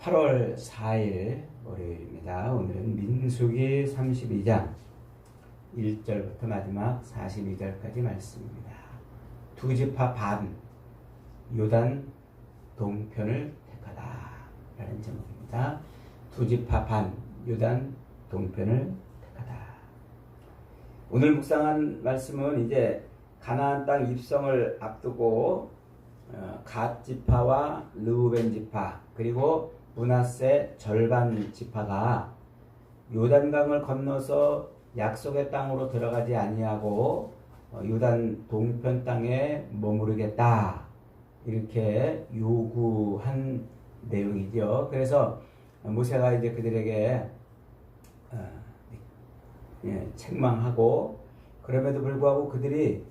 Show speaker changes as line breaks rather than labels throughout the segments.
8월 4일 월요일입니다. 오늘은 민수기 32장 1절부터 마지막 42절까지 말씀입니다. 두 지파 반 요단 동편을 택하다 라는 제목입니다. 두 지파 반 요단 동편을 택하다. 오늘 묵상한 말씀은 이제 가나안 땅 입성을 앞두고 갓 지파와 르우벤 지파 그리고 므낫세 절반 지파가 요단강을 건너서 약속의 땅으로 들어가지 아니하고 요단 동편 땅에 머무르겠다 이렇게 요구한 내용이죠. 그래서 모세가 이제 그들에게 책망하고 그럼에도 불구하고 그들이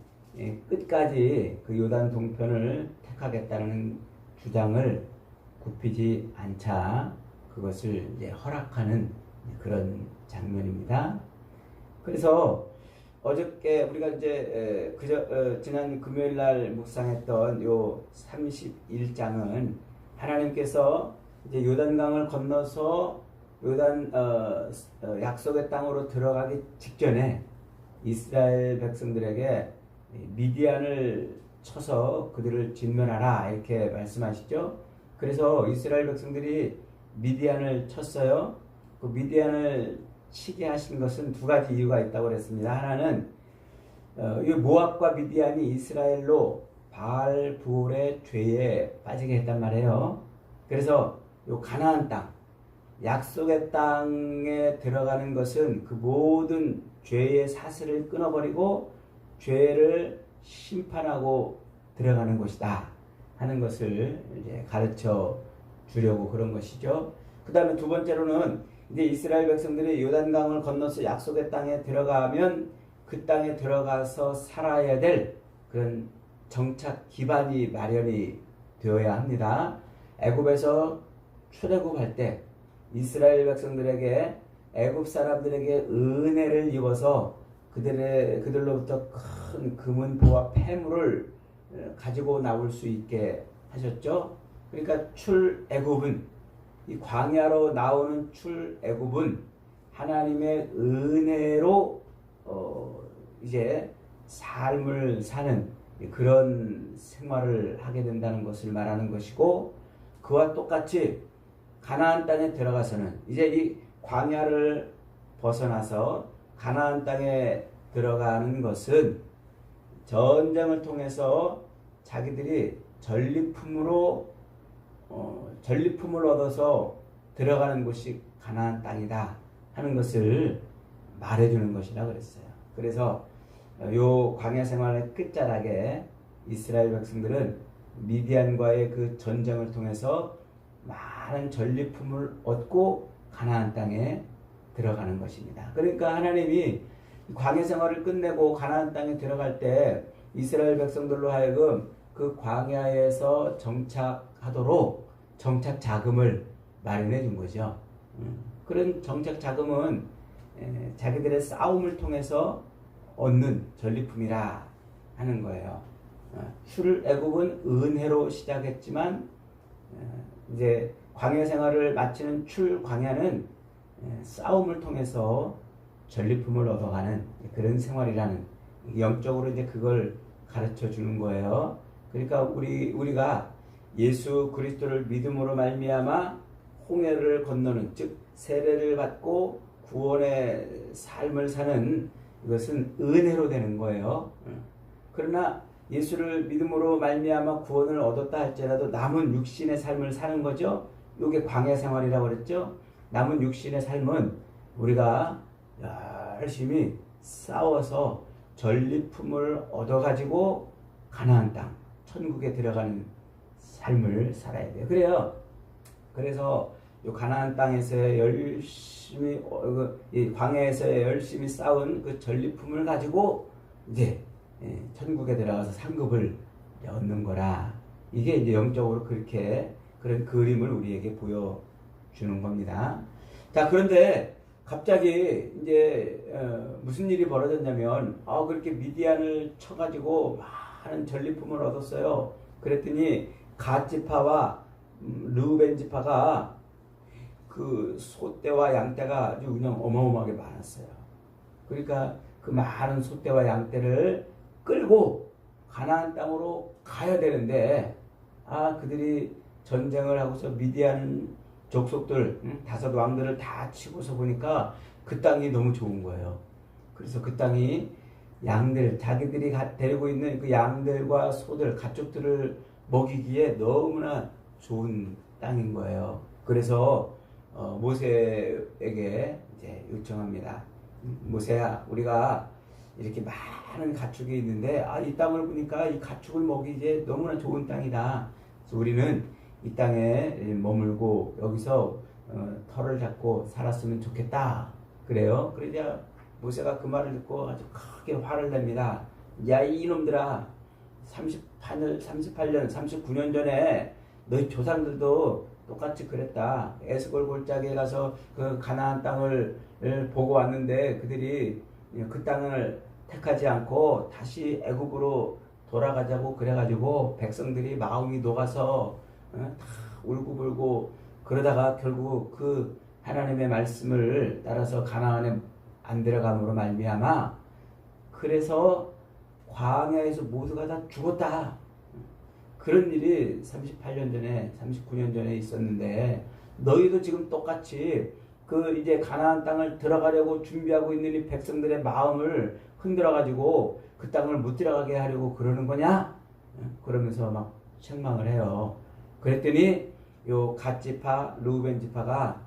끝까지 그 요단 동편을 택하겠다는 주장을 굽히지 않자 그것을 이제 허락하는 그런 장면입니다. 그래서 어저께 우리가 이제 지난 금요일 날 묵상했던 요 31장은 하나님께서 이제 요단강을 건너서 요단 약속의 땅으로 들어가기 직전에 이스라엘 백성들에게 미디안을 쳐서 그들을 진멸하라 이렇게 말씀하시죠. 그래서 이스라엘 백성들이 미디안을 쳤어요. 그 미디안을 치게 하신 것은 두 가지 이유가 있다고 그랬습니다. 하나는 이 모압과 미디안이 이스라엘로 바알 부올의 죄에 빠지게 했단 말이에요. 그래서 이 가나안 땅, 약속의 땅에 들어가는 것은 그 모든 죄의 사슬을 끊어버리고 죄를 심판하고 들어가는 곳이다 하는 것을 이제 가르쳐 주려고 그런 것이죠. 그 다음에 두 번째로는 이제 이스라엘 백성들이 요단강을 건너서 약속의 땅에 들어가면 그 땅에 들어가서 살아야 될 그런 정착 기반이 마련이 되어야 합니다. 애굽에서 출애굽할 때 이스라엘 백성들에게 애굽 사람들에게 은혜를 입어서 그들로부터 큰 금은보와 폐물을 가지고 나올 수 있게 하셨죠. 그러니까 출애굽은 이 광야로 나오는 출애굽은 하나님의 은혜로 이제 삶을 사는 그런 생활을 하게 된다는 것을 말하는 것이고, 그와 똑같이 가나안 땅에 들어가서는 이제 이 광야를 벗어나서 가나안 땅에 들어가는 것은 전쟁을 통해서 자기들이 전리품을 얻어서 들어가는 곳이 가나안 땅이다 하는 것을 말해주는 것이라 그랬어요. 그래서 요 광야 생활의 끝자락에 이스라엘 백성들은 미디안과의 그 전쟁을 통해서 많은 전리품을 얻고 가나안 땅에 들어가는 것입니다. 그러니까 하나님이 광야 생활을 끝내고 가나안 땅에 들어갈 때 이스라엘 백성들로 하여금 그 광야에서 정착하도록 정착 자금을 마련해 준 거죠. 그런 정착 자금은 자기들의 싸움을 통해서 얻는 전리품이라 하는 거예요. 출애굽은 은혜로 시작했지만 이제 광야 생활을 마치는 출광야는 싸움을 통해서 전리품을 얻어가는 그런 생활이라는, 영적으로 이제 그걸 가르쳐 주는 거예요. 그러니까 우리가 예수 그리스도를 믿음으로 말미암아 홍해를 건너는, 즉 세례를 받고 구원의 삶을 사는 이것은 은혜로 되는 거예요. 그러나 예수를 믿음으로 말미암아 구원을 얻었다 할지라도 남은 육신의 삶을 사는 거죠. 이게 광야 생활이라고 그랬죠. 남은 육신의 삶은 우리가 열심히 싸워서 전리품을 얻어가지고 가나안 땅, 천국에 들어가는 삶을 살아야 돼요. 그래서 이 가나안 땅에서 열심히 이 광야에서 열심히 싸운 그 전리품을 가지고 이제 천국에 들어가서 상급을 얻는 거라. 이게 이제 영적으로 그렇게 그런 그림을 우리에게 보여주는 겁니다. 자, 그런데 갑자기 이제 무슨 일이 벌어졌냐면 그렇게 미디안을 쳐가지고 많은 전리품을 얻었어요. 그랬더니 갓 지파와 르우벤 지파가 그 소떼와 양떼가 아주 그냥 어마어마하게 많았어요. 그러니까 그 많은 소떼와 양떼를 끌고 가나안 땅으로 가야 되는데 그들이 전쟁을 하고서 미디안 족속들 다섯 왕들을 다 치고서 보니까 그 땅이 너무 좋은 거예요. 그래서 그 땅이 양들, 자기들이 데리고 있는 그 양들과 소들, 가축들을 먹이기에 너무나 좋은 땅인 거예요. 그래서 모세에게 이제 요청합니다. 모세야, 우리가 이렇게 많은 가축이 있는데 이 땅을 보니까 이 가축을 먹이기에 너무나 좋은 땅이다. 그래서 우리는 이 땅에 머물고 여기서 터를 잡고 살았으면 좋겠다. 그래요. 그러자 모세가 그 말을 듣고 아주 크게 화를 냅니다. 야, 이놈들아, 38년, 39년 전에 너희 조상들도 똑같이 그랬다. 에스골 골짜기에 가서 그 가나안 땅을 보고 왔는데 그들이 그 땅을 택하지 않고 다시 애굽으로 돌아가자고 그래가지고 백성들이 마음이 녹아서 다 울고불고 그러다가 결국 그 하나님의 말씀을 따라서 가나안에 안 들어감으로 말미암아 그래서 광야에서 모두가 다 죽었다. 그런 일이 38년 전에 39년 전에 있었는데 너희도 지금 똑같이 그 이제 가나안 땅을 들어가려고 준비하고 있는 이 백성들의 마음을 흔들어 가지고 그 땅을 못 들어가게 하려고 그러는 거냐? 그러면서 막 책망을 해요. 그랬더니 요 갓 지파, 르우벤 지파가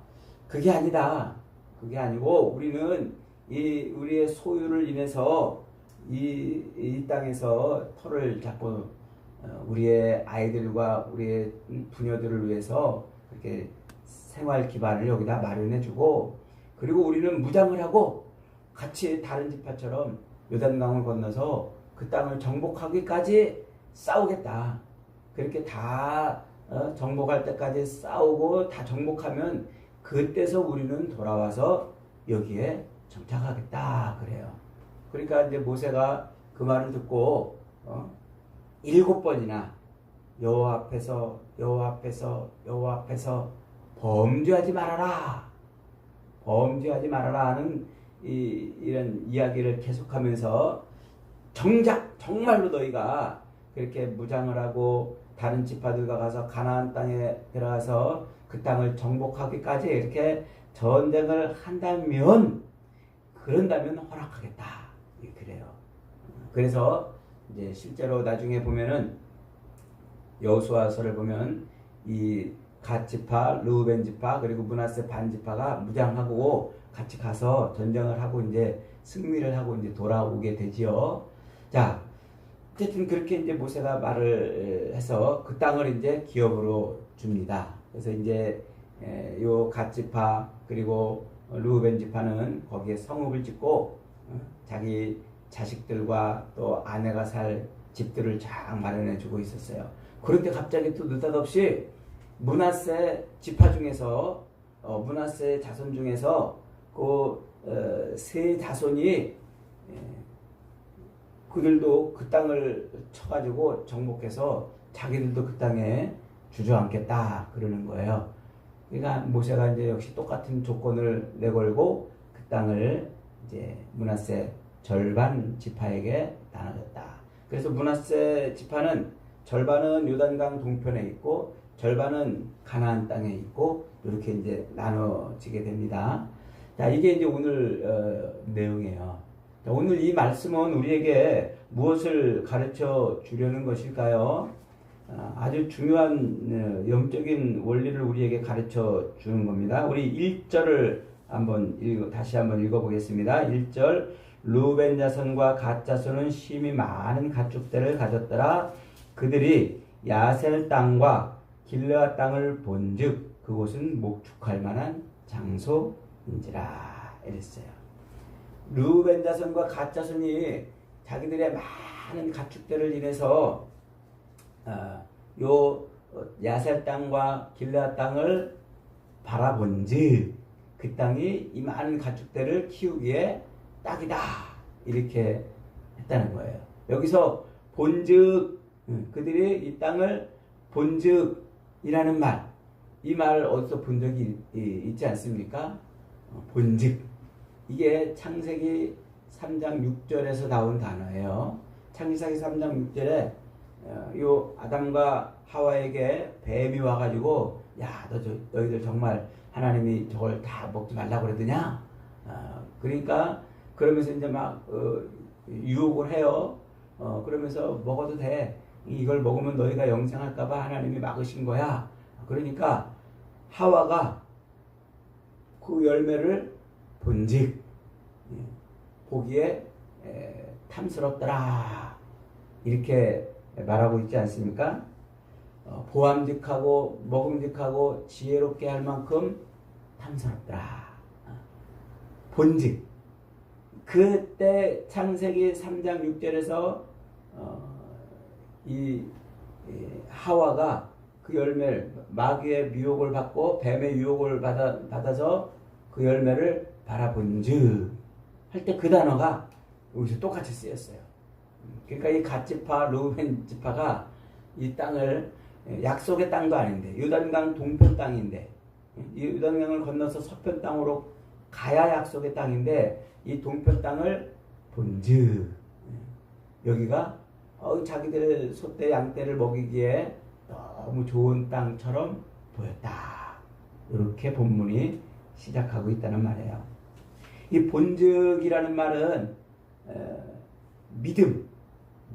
그게 아니다. 그게 아니고 우리는 우리의 소유를 인해서 이 땅에서 터를 잡고 우리의 아이들과 우리의 부녀들을 위해서 그렇게 생활 기반을 여기다 마련해주고 그리고 우리는 무장을 하고 같이 다른 지파처럼 요단강을 건너서 그 땅을 정복하기까지 싸우겠다. 그렇게 다 정복할 때까지 싸우고 다 정복하면 그때서 우리는 돌아와서 여기에 정착하겠다 그래요. 그러니까 이제 모세가 그 말을 듣고 7번이나 여호와 앞에서 범죄하지 말아라 하는 이런 이야기를 계속하면서 정말로 너희가 그렇게 무장을 하고 다른 지파들과 가서 가나안 땅에 들어가서 그 땅을 정복하기까지 이렇게 전쟁을 그런다면 허락하겠다. 그래요. 그래서 이제 실제로 나중에 보면은 여호수아서를 보면 이 갓 지파, 르우벤 지파 그리고 므낫세 반 지파가 무장하고 같이 가서 전쟁을 하고 이제 승리를 하고 이제 돌아오게 되지요. 자, 어쨌든 그렇게 이제 모세가 말을 해서 그 땅을 이제 기업으로 줍니다. 그래서 이제 요 갓 지파 그리고 르우벤 지파는 거기에 성읍을 짓고 자기 자식들과 또 아내가 살 집들을 쫙 마련해 주고 있었어요. 그런데 갑자기 또 느닷없이 므낫세 지파 중에서 므낫세 자손 중에서 그 세 자손이 그들도 그 땅을 쳐가지고 정복해서 자기들도 그 땅에 주저앉겠다 그러는 거예요. 그러니까 모세가 이제 역시 똑같은 조건을 내걸고 그 땅을 이제 므낫세 절반 지파에게 나눠줬다. 그래서 므낫세 지파는 절반은 요단강 동편에 있고 절반은 가나안 땅에 있고 이렇게 이제 나눠지게 됩니다. 자, 이게 이제 오늘 내용이에요. 자, 오늘 이 말씀은 우리에게 무엇을 가르쳐 주려는 것일까요? 아주 중요한 영적인 원리를 우리에게 가르쳐 주는 겁니다. 우리 1절을 다시 한번 읽어보겠습니다. 1절 르우벤 자손과 갓 자손은 심히 많은 가축들을 가졌더라. 그들이 야셀 땅과 길르앗 땅을 본즉 그곳은 목축할 만한 장소인지라 이랬어요. 르우벤 자손과 갓 자손이 자기들의 많은 가축들을 인해서 요 야셀 땅과 길르앗 땅을 바라본즉 그 땅이 이 많은 가축들을 키우기에 딱이다 이렇게 했다는 거예요. 여기서 본즉 그들이 이 땅을 본즉이라는 말 이 말 어디서 본 적이 있지 않습니까? 본즉. 이게 창세기 3장 6절에서 나온 단어예요. 창세기 3장 6절에 요 아담과 하와에게 뱀이 와가지고 야, 너희들 정말 하나님이 저걸 다 먹지 말라고 그러더냐? 그러니까 그러면서 이제 막 유혹을 해요. 그러면서 먹어도 돼. 이걸 먹으면 너희가 영생할까봐 하나님이 막으신 거야. 그러니까 하와가 그 열매를 본즉 보기에 탐스럽더라 이렇게 말하고 있지 않습니까? 보암직하고 먹음직하고 지혜롭게 할 만큼 탐스럽더라. 본즉 그때 창세기 3장 6절에서 이 하와가 그 열매를 마귀의 유혹을 받고 뱀의 유혹을 받아서 그 열매를 바라본즉 할 때 그 단어가 여기서 똑같이 쓰였어요. 그러니까 이 갓지파 르우벤 지파가 이 땅을 약속의 땅도 아닌데 요단강 동편 땅인데 이 요단강을 건너서 서편 땅으로 가야 약속의 땅인데 이 동편 땅을 본즉 여기가 자기들 소떼 양떼를 먹이기에 너무 좋은 땅처럼 보였다. 이렇게 본문이 시작하고 있다는 말이에요. 이 본즉이라는 말은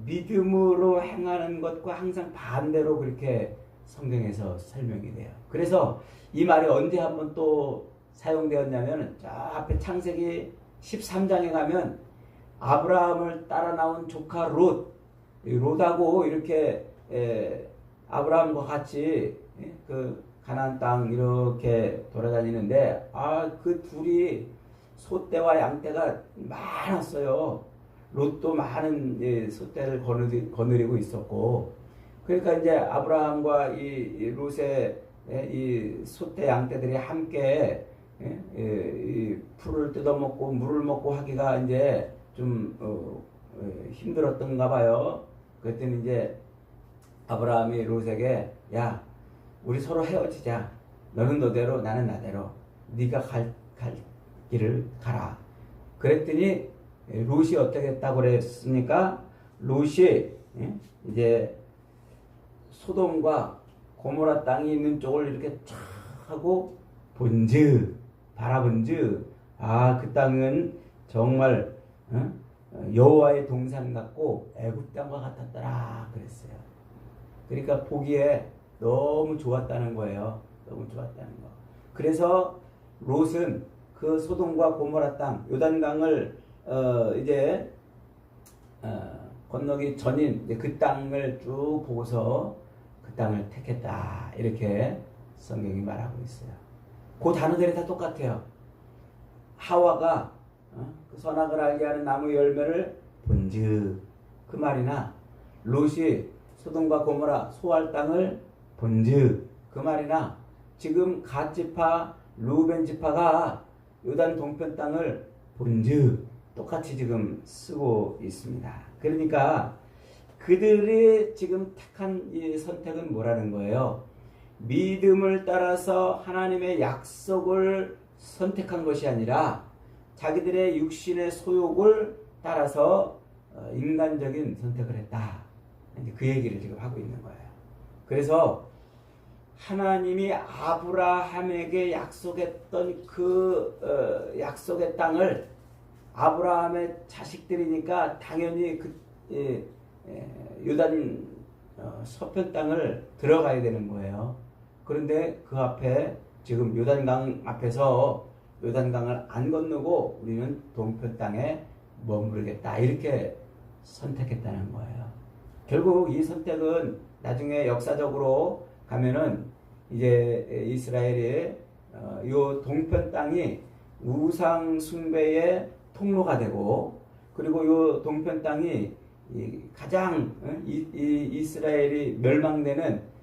믿음으로 행하는 것과 항상 반대로 그렇게 성경에서 설명이 돼요. 그래서 이 말이 언제 한번 또 사용되었냐면 저 앞에 창세기 13장에 가면 아브라함을 따라 나온 조카 롯하고 이렇게 아브라함과 같이 그 가나안 땅 이렇게 돌아다니는데 그 둘이 소떼와 양떼가 많았어요. 롯도 많은 소떼를 거느리고 있었고, 그러니까 이제 아브라함과 이 롯의 이 소떼 양떼들이 함께 이 풀을 뜯어먹고 물을 먹고 하기가 이제 좀 힘들었던가 봐요. 그랬더니 이제 아브라함이 롯에게 야, 우리 서로 헤어지자. 너는 너대로 나는 나대로. 네가 갈 길을 가라. 그랬더니 롯이 어떻게 했다고 그랬습니까? 롯이 이제 소돔과 고모라 땅이 있는 쪽을 이렇게 쫙 하고 바라본즉 그 땅은 정말 여호와의 동산 같고 애굽 땅과 같았더라 그랬어요. 그러니까 보기에 너무 좋았다는 거예요. 너무 좋았다는 거. 그래서 롯은 그 소돔과 고모라 땅 요단강을 이제 건너기 전인 그 땅을 쭉 보고서 그 땅을 택했다 이렇게 성경이 말하고 있어요. 그 단어들이 다 똑같아요. 하와가 그 선악을 알게 하는 나무 열매를 본즉 그 말이나 롯이 소돔과 고모라 소알 땅을 본즉 그 말이나 지금 갓지파 르우벤 지파가 요단 동편 땅을 본즉 똑같이 지금 쓰고 있습니다. 그러니까 그들이 지금 택한 이 선택은 뭐라는 거예요? 믿음을 따라서 하나님의 약속을 선택한 것이 아니라 자기들의 육신의 소욕을 따라서 인간적인 선택을 했다. 그 얘기를 지금 하고 있는 거예요. 그래서 하나님이 아브라함에게 약속했던 그 약속의 땅을 아브라함의 자식들이니까 당연히 그 요단 서편 땅을 들어가야 되는 거예요. 그런데 그 앞에 지금 요단강 앞에서 요단강을 안 건너고 우리는 동편 땅에 머무르겠다 이렇게 선택했다는 거예요. 결국 이 선택은 나중에 역사적으로 가면은 이제 이스라엘의 요 동편 땅이 우상 숭배의 통로가 되고 그리고 요 동편 땅이 가장 이스라엘이 멸망되는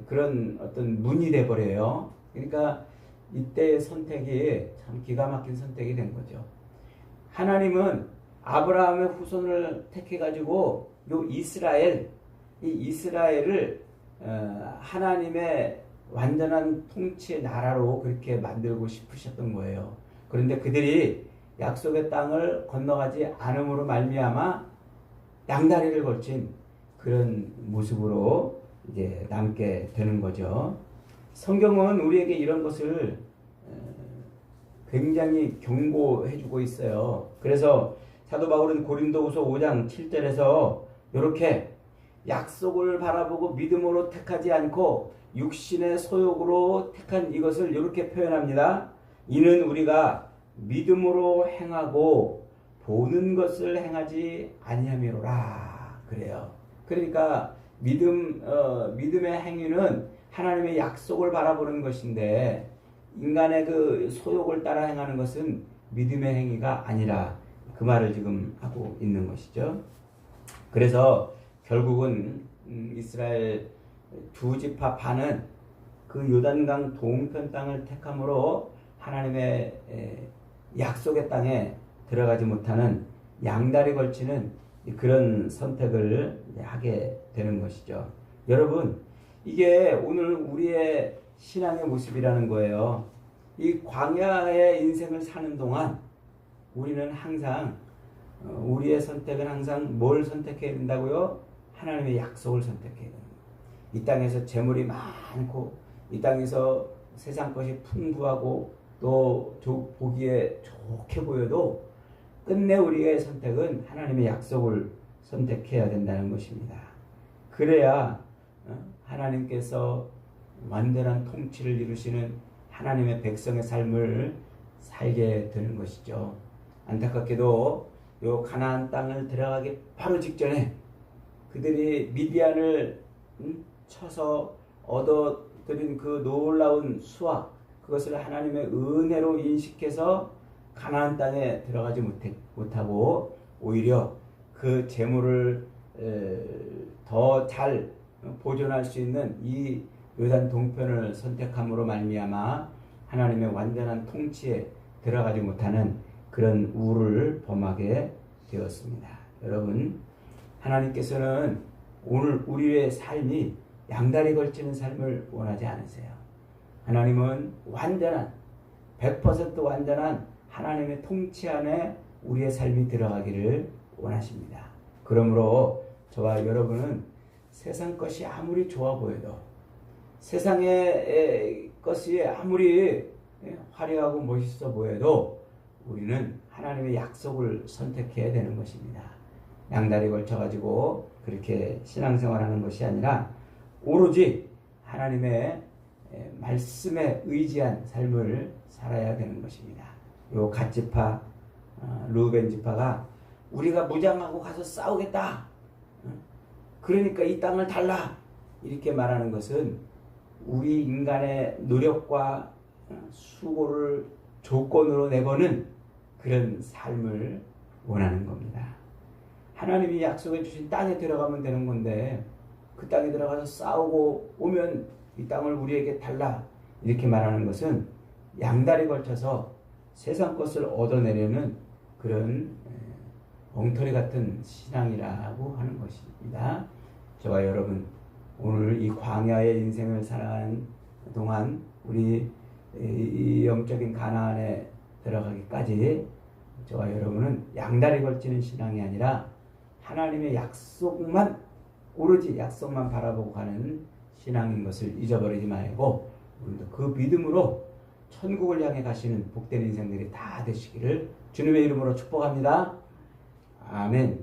그런 어떤 문이 돼 버려요. 그러니까 이때의 선택이 참 기가 막힌 선택이 된 거죠. 하나님은 아브라함의 후손을 택해 가지고 요 이스라엘을 하나님의 완전한 통치의 나라로 그렇게 만들고 싶으셨던 거예요. 그런데 그들이 약속의 땅을 건너가지 않음으로 말미암아 양다리를 걸친 그런 모습으로 이제 남게 되는 거죠. 성경은 우리에게 이런 것을 굉장히 경고해주고 있어요. 그래서 사도 바울은 고린도후서 5장 7절에서 이렇게 약속을 바라보고 믿음으로 택하지 않고 육신의 소욕으로 택한 이것을 이렇게 표현합니다. 이는 우리가 믿음으로 행하고 보는 것을 행하지 아니함이로라. 그래요. 그러니까 믿음의 행위는 하나님의 약속을 바라보는 것인데 인간의 그 소욕을 따라 행하는 것은 믿음의 행위가 아니라 그 말을 지금 하고 있는 것이죠. 그래서 결국은 이스라엘 두 지파 반은 그 요단강 동편 땅을 택함으로 하나님의 약속의 땅에 들어가지 못하는 양다리 걸치는 그런 선택을 하게 되는 것이죠. 여러분, 이게 오늘 우리의 신앙의 모습이라는 거예요. 이 광야의 인생을 사는 동안 우리는 항상 우리의 선택은 항상 뭘 선택해야 된다고요? 하나님의 약속을 선택해야 됩니다. 이 땅에서 재물이 많고 이 땅에서 세상 것이 풍부하고 또 보기에 좋게 보여도 끝내 우리의 선택은 하나님의 약속을 선택해야 된다는 것입니다. 그래야 하나님께서 완전한 통치를 이루시는 하나님의 백성의 삶을 살게 되는 것이죠. 안타깝게도 요 가나안 땅을 들어가기 바로 직전에 그들이 미디안을 쳐서 얻어들인 그 놀라운 수확, 그것을 하나님의 은혜로 인식해서 가나안 땅에 들어가지 못하고 오히려 그 재물을 더 잘 보존할 수 있는 이 요단 동편을 선택함으로 말미암아 하나님의 완전한 통치에 들어가지 못하는 그런 우를 범하게 되었습니다. 여러분, 하나님께서는 오늘 우리의 삶이 양다리 걸치는 삶을 원하지 않으세요. 하나님은 완전한 100% 완전한 하나님의 통치 안에 우리의 삶이 들어가기를 원하십니다. 그러므로 저와 여러분은 세상 것이 아무리 좋아 보여도 세상의 것이 아무리 화려하고 멋있어 보여도 우리는 하나님의 약속을 선택해야 되는 것입니다. 양다리 걸쳐가지고 그렇게 신앙생활하는 것이 아니라 오로지 하나님의 말씀에 의지한 삶을 살아야 되는 것입니다. 요 갓지파 르우벤 지파가 우리가 무장하고 가서 싸우겠다, 그러니까 이 땅을 달라, 이렇게 말하는 것은 우리 인간의 노력과 수고를 조건으로 내거는 그런 삶을 원하는 겁니다. 하나님이 약속해 주신 땅에 들어가면 되는 건데 그 땅에 들어가서 싸우고 오면 이 땅을 우리에게 달라, 이렇게 말하는 것은 양다리 걸쳐서 세상 것을 얻어내려는 그런 엉터리 같은 신앙이라고 하는 것입니다. 저와 여러분, 오늘 이 광야의 인생을 살아가는 동안 우리 이 영적인 가나안에 들어가기까지 저와 여러분은 양다리 걸치는 신앙이 아니라 하나님의 약속만, 오로지 약속만 바라보고 가는 신앙인 것을 잊어버리지 말고 우리도 그 믿음으로 천국을 향해 가시는 복된 인생들이 다 되시기를 주님의 이름으로 축복합니다. 아멘.